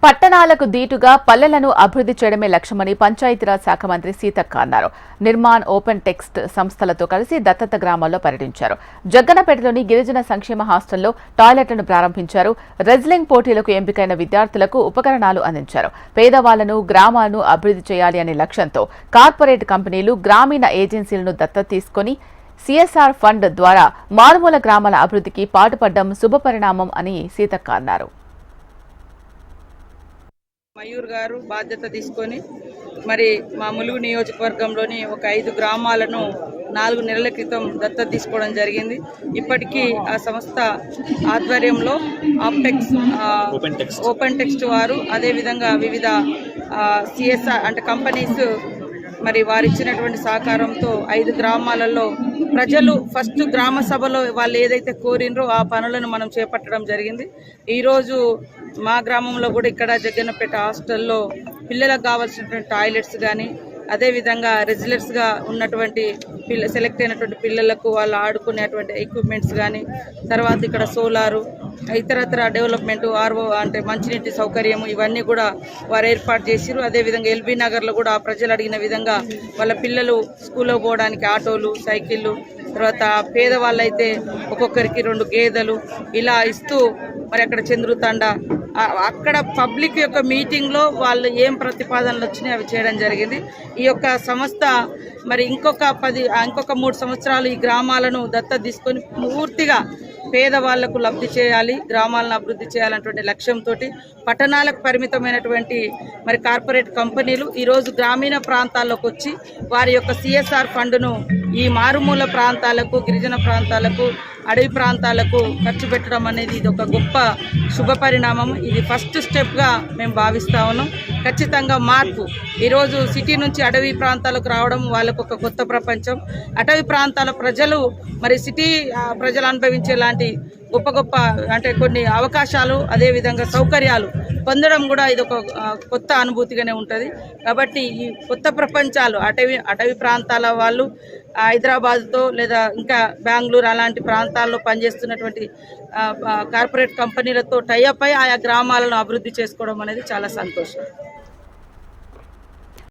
పట్టణాలకు దీటుగా పల్లెలను అభివృద్ధి చేయడమే లక్ష్యమని పంచాయతీరాజ్ శాఖ మంత్రి సీతక్క అన్నారు. నిర్మాణ్ ఓపెన్ టెక్స్ట్ సంస్థలతో కలిసి దత్తత గ్రామాల్లో పర్యటించారు. జగ్గన్నపేటలోని గిరిజన సంక్షేమ హాస్టల్లో టాయిలెట్లను ప్రారంభించారు. రెజ్లింగ్ పోటీలకు ఎంపికైన విద్యార్థులకు ఉపకరణాలు అందించారు. పేదవాళ్లను గ్రామాలను అభివృద్ధి చేయాలి అనే లక్ష్యంతో కార్పొరేట్ కంపెనీలు గ్రామీణ ఏజెన్సీలను దత్తత తీసుకుని సిఎస్ఆర్ ఫండ్ ద్వారా మారుమూల గ్రామాల అభివృద్ధికి పాటుపడడం శుభపరిణామం అని సీతక్క అన్నారు. మయూర్ గారు బాధ్యత తీసుకొని మరి మా ములుగు నియోజకవర్గంలోని ఒక 5 గ్రామాలను 4 నెలల క్రితం దత్తత తీసుకోవడం జరిగింది. ఇప్పటికీ ఆ సంస్థ ఆధ్వర్యంలో ఆప్టెక్స్ ఓపెన్ టెక్స్ట్ వారు అదేవిధంగా వివిధ సిఎస్ఆర్ అంటే కంపెనీస్ మరి వారు ఇచ్చినటువంటి సహకారంతో 5 గ్రామాలలో ప్రజలు ఫస్ట్ గ్రామ సభలో వాళ్ళు ఏదైతే కోరినరో ఆ పనులను మనం చేపట్టడం జరిగింది. ఈరోజు మా గ్రామంలో కూడా ఇక్కడ జగ్గన్నపేట హాస్టల్లో పిల్లలకు కావాల్సినటువంటి టాయిలెట్స్ కానీ అదేవిధంగా రెగ్యులర్స్గా ఉన్నటువంటి సెలెక్ట్ అయినటువంటి పిల్లలకు వాళ్ళు ఆడుకునేటువంటి ఎక్విప్మెంట్స్ కానీ తర్వాత ఇక్కడ సోలారు ఇతరత్ర డెవలప్మెంట్ ఆర్ఓ అంటే మంచినీటి సౌకర్యము ఇవన్నీ కూడా వారు ఏర్పాటు చేసిరు. అదేవిధంగా ఎల్బీ నగర్లో కూడా ప్రజలు అడిగిన విధంగా వాళ్ళ పిల్లలు స్కూల్లో పోవడానికి ఆటోలు సైకిళ్ళు తర్వాత పేదవాళ్ళైతే ఒక్కొక్కరికి 2 గేదెలు ఇలా ఇస్తూ మరి అక్కడ చంద్రుతండ అక్కడ పబ్లిక్ యొక్క మీటింగ్లో వాళ్ళు ఏం ప్రతిపాదనలు వచ్చినాయి అవి చేయడం జరిగింది. ఈ యొక్క సంస్థ మరి ఇంకొక 3 సంవత్సరాలు ఈ గ్రామాలను దత్తత తీసుకొని పూర్తిగా పేదవాళ్లకు లబ్ధి చేయాలి, గ్రామాలను అభివృద్ధి చేయాలన్నటువంటి లక్ష్యంతో పట్టణాలకు పరిమితమైనటువంటి మరి కార్పొరేట్ కంపెనీలు ఈరోజు గ్రామీణ ప్రాంతాల్లోకి వచ్చి వారి యొక్క సిఎస్ఆర్ ఫండ్ను ఈ మారుమూల ప్రాంతాలకు గిరిజన ప్రాంతాలకు అడవి ప్రాంతాలకు ఖర్చు పెట్టడం అనేది ఇది ఒక గొప్ప శుభ పరిణామం. ఇది ఫస్ట్ స్టెప్గా మేము భావిస్తా ఉన్నాం. ఖచ్చితంగా మార్పు ఈరోజు సిటీ నుంచి అడవి ప్రాంతాలకు రావడం వాళ్ళకు ఒక కొత్త ప్రపంచం. అటవీ ప్రాంతాల ప్రజలు మరి సిటీ ప్రజలు అనుభవించేలాంటి గొప్ప అంటే కొన్ని అవకాశాలు అదేవిధంగా సౌకర్యాలు పొందడం కూడా ఇది ఒక కొత్త అనుభూతిగానే ఉంటుంది. కాబట్టి ఈ కొత్త ప్రపంచాలు అటవీ ప్రాంతాల వాళ్ళు హైదరాబాద్తో లేదా ఇంకా బెంగళూరు అలాంటి ప్రాంతాల్లో పనిచేస్తున్నటువంటి కార్పొరేట్ కంపెనీలతో టైఅప్ అయి ఆయా గ్రామాలను అభివృద్ధి చేసుకోవడం అనేది చాలా సంతోషం.